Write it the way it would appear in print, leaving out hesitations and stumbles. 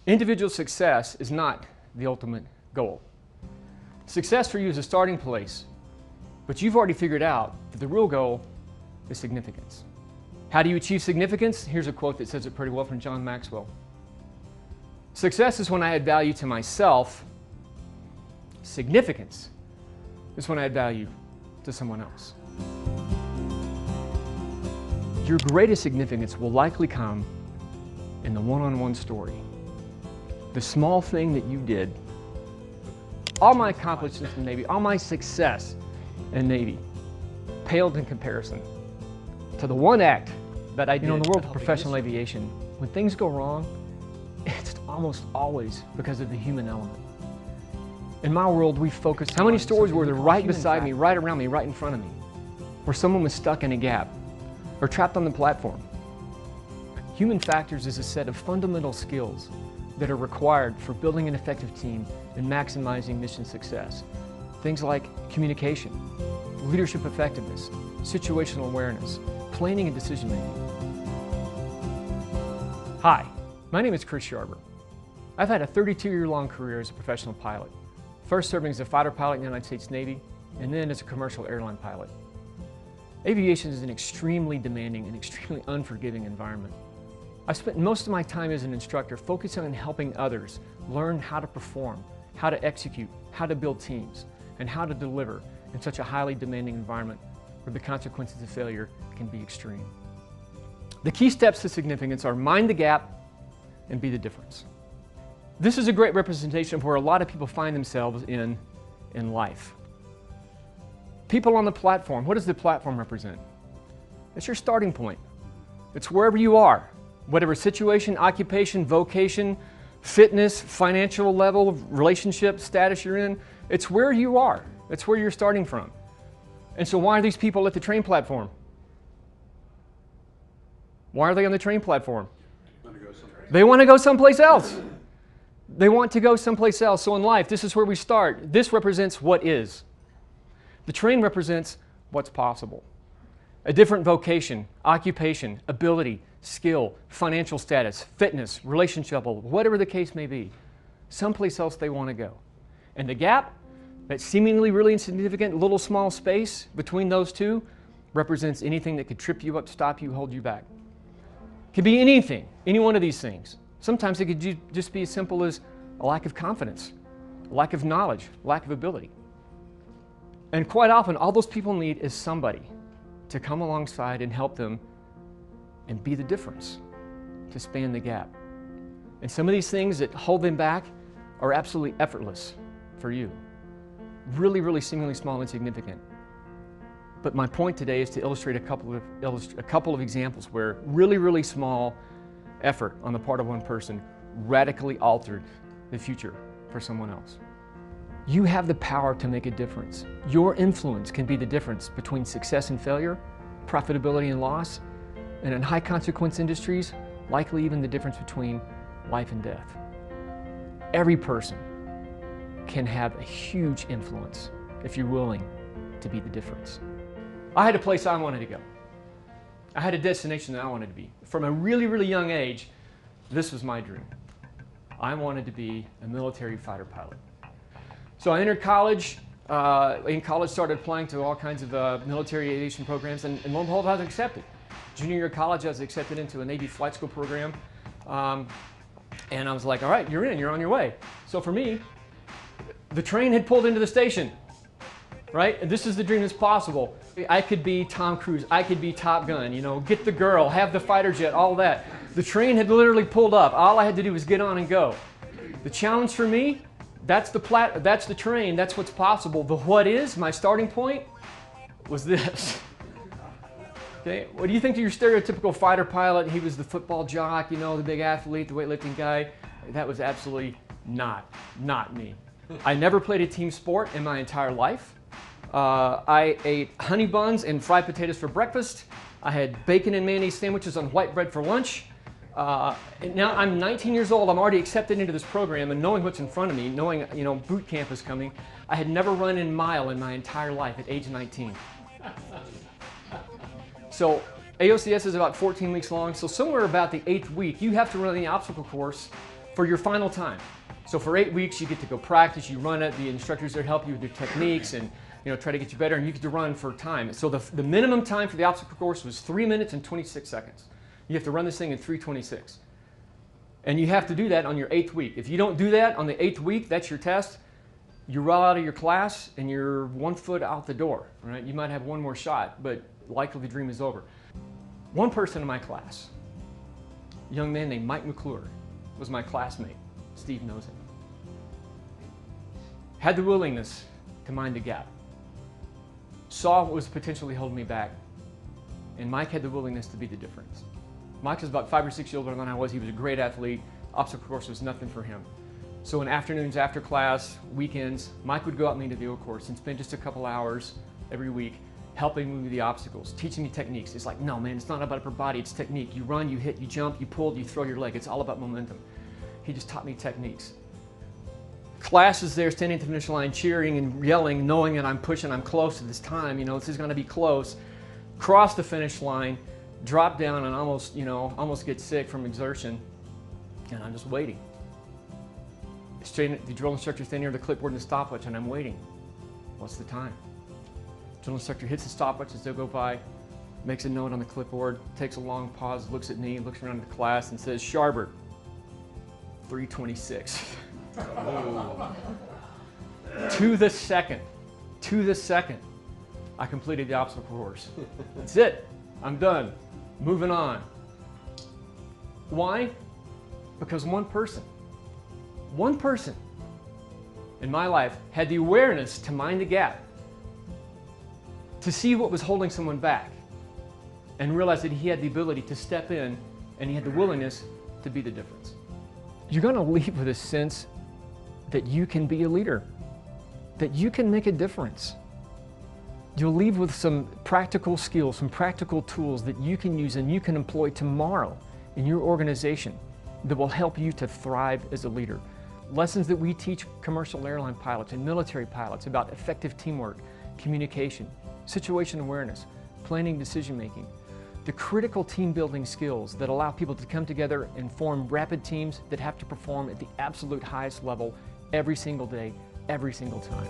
Individual success is not the ultimate goal. Success for you is a starting place, but you've already figured out that the real goal is significance. How do you achieve significance? Here's a quote that says it pretty well from John Maxwell. Success is when I add value to myself. Significance is when I add value to someone else. Your greatest significance will likely come in the one-on-one story. The small thing that you did. All my accomplishments in the Navy, all my success in the Navy paled in comparison to the one act that I did. In the world of professional aviation, when things go wrong, it's almost always because of the human element. In my world, we focused. How many stories were there right beside me, right around me, right in front of me, where someone was stuck in a gap or trapped on the platform? Human factors is a set of fundamental skills that are required for building an effective team and maximizing mission success. Things like communication, leadership effectiveness, situational awareness, planning and decision making. Hi, my name is Sharber. I've had a 32-year-long career as a professional pilot, first serving as a fighter pilot in the United States Navy, and then as a commercial airline pilot. Aviation is an extremely demanding and extremely unforgiving environment. I've spent most of my time as an instructor focusing on helping others learn how to perform, how to execute, how to build teams, and how to deliver in such a highly demanding environment where the consequences of failure can be extreme. The key steps to significance are mind the gap and be the difference. This is a great representation of where a lot of people find themselves in life. People on the platform, what does the platform represent? It's your starting point. It's wherever you are. Whatever situation, occupation, vocation, fitness, financial level, relationship status you're in, it's where you are. It's where you're starting from. And so why are these people at the train platform? Why are they on the train platform? They want to go someplace else. They want to go someplace else. So in life, this is where we start. This represents what is. The train represents what's possible. A different vocation, occupation, ability, skill, financial status, fitness, relationship level, whatever the case may be, someplace else they want to go. And the gap, that seemingly really insignificant little small space between those two, represents anything that could trip you up, stop you, hold you back. It could be anything, any one of these things. Sometimes it could just be as simple as a lack of confidence, a lack of knowledge, lack of ability. And quite often, all those people need is somebody to come alongside and help them and be the difference, to span the gap. And some of these things that hold them back are absolutely effortless for you. Really, really seemingly small and insignificant. But my point today is to illustrate a couple of examples where really, really small effort on the part of one person radically altered the future for someone else. You have the power to make a difference. Your influence can be the difference between success and failure, profitability and loss, and in high consequence industries, likely even the difference between life and death. Every person can have a huge influence if you're willing to be the difference. I had a place I wanted to go. I had a destination that I wanted to be. From a really, really young age, this was my dream. I wanted to be a military fighter pilot. So I entered college. In college, started applying to all kinds of military aviation programs, and lo and behold, I was accepted. Junior year of college, I was accepted into a Navy flight school program. And I was like, all right, you're in, you're on your way. So for me, the train had pulled into the station, right? And this is the dream that's possible. I could be Tom Cruise, I could be Top Gun, you know, get the girl, have the fighter jet, all that. The train had literally pulled up. All I had to do was get on and go. The challenge for me, that's the train, that's what's possible. The what is, my starting point, was this. Okay, what do you think of your stereotypical fighter pilot? He was the football jock, you know, the big athlete, the weightlifting guy. That was absolutely not me. I never played a team sport in my entire life. I ate honey buns and fried potatoes for breakfast. I had bacon and mayonnaise sandwiches on white bread for lunch. And now I'm 19 years old. I'm already accepted into this program, and knowing what's in front of me, knowing boot camp is coming, I had never run a mile in my entire life at age 19. So AOCS is about 14 weeks long. So somewhere about the 8th week, you have to run the obstacle course for your final time. So for 8 weeks, you get to go practice, you run it, the instructors there help you with your techniques and try to get you better, and you get to run for time. So the minimum time for the obstacle course was 3 minutes and 26 seconds. You have to run this thing in 3:26. And you have to do that on your 8th week. If you don't do that on the 8th week, that's your test, you're well out of your class and you're 1 foot out the door, right? You might have one more shot, but likely the dream is over. One person in my class, a young man named Mike McClure, was my classmate. Steve knows him. Had the willingness to mind the gap. Saw what was potentially holding me back. And Mike had the willingness to be the difference. Mike was about 5 or 6 years older than I was. He was a great athlete. Obstacle course was nothing for him. So in afternoons, after class, weekends, Mike would go out and lead to the O course and spend just a couple hours every week helping me with the obstacles, teaching me techniques. It's like, no man, it's not about upper body, it's technique. You run, you hit, you jump, you pull, you throw your leg. It's all about momentum. He just taught me techniques. Class is there standing at the finish line, cheering and yelling, knowing that I'm pushing, I'm close to this time, this is gonna be close. Cross the finish line, drop down and almost get sick from exertion. And I'm just waiting. The drill instructor standing near the clipboard and the stopwatch, and I'm waiting. What's the time? Drill instructor hits the stopwatch as they go by, makes a note on the clipboard, takes a long pause, looks at me, looks around at the class and says, Sharber, 3:26. To the second, I completed the obstacle course. That's it. I'm done. Moving on. Why? Because one person in my life had the awareness to mind the gap, to see what was holding someone back, and realize that he had the ability to step in and he had the willingness to be the difference. You're going to leave with a sense that you can be a leader, that you can make a difference. You'll leave with some practical skills, some practical tools that you can use and you can employ tomorrow in your organization that will help you to thrive as a leader. Lessons that we teach commercial airline pilots and military pilots about effective teamwork, communication, situation awareness, planning, decision-making, the critical team-building skills that allow people to come together and form rapid teams that have to perform at the absolute highest level every single day, every single time.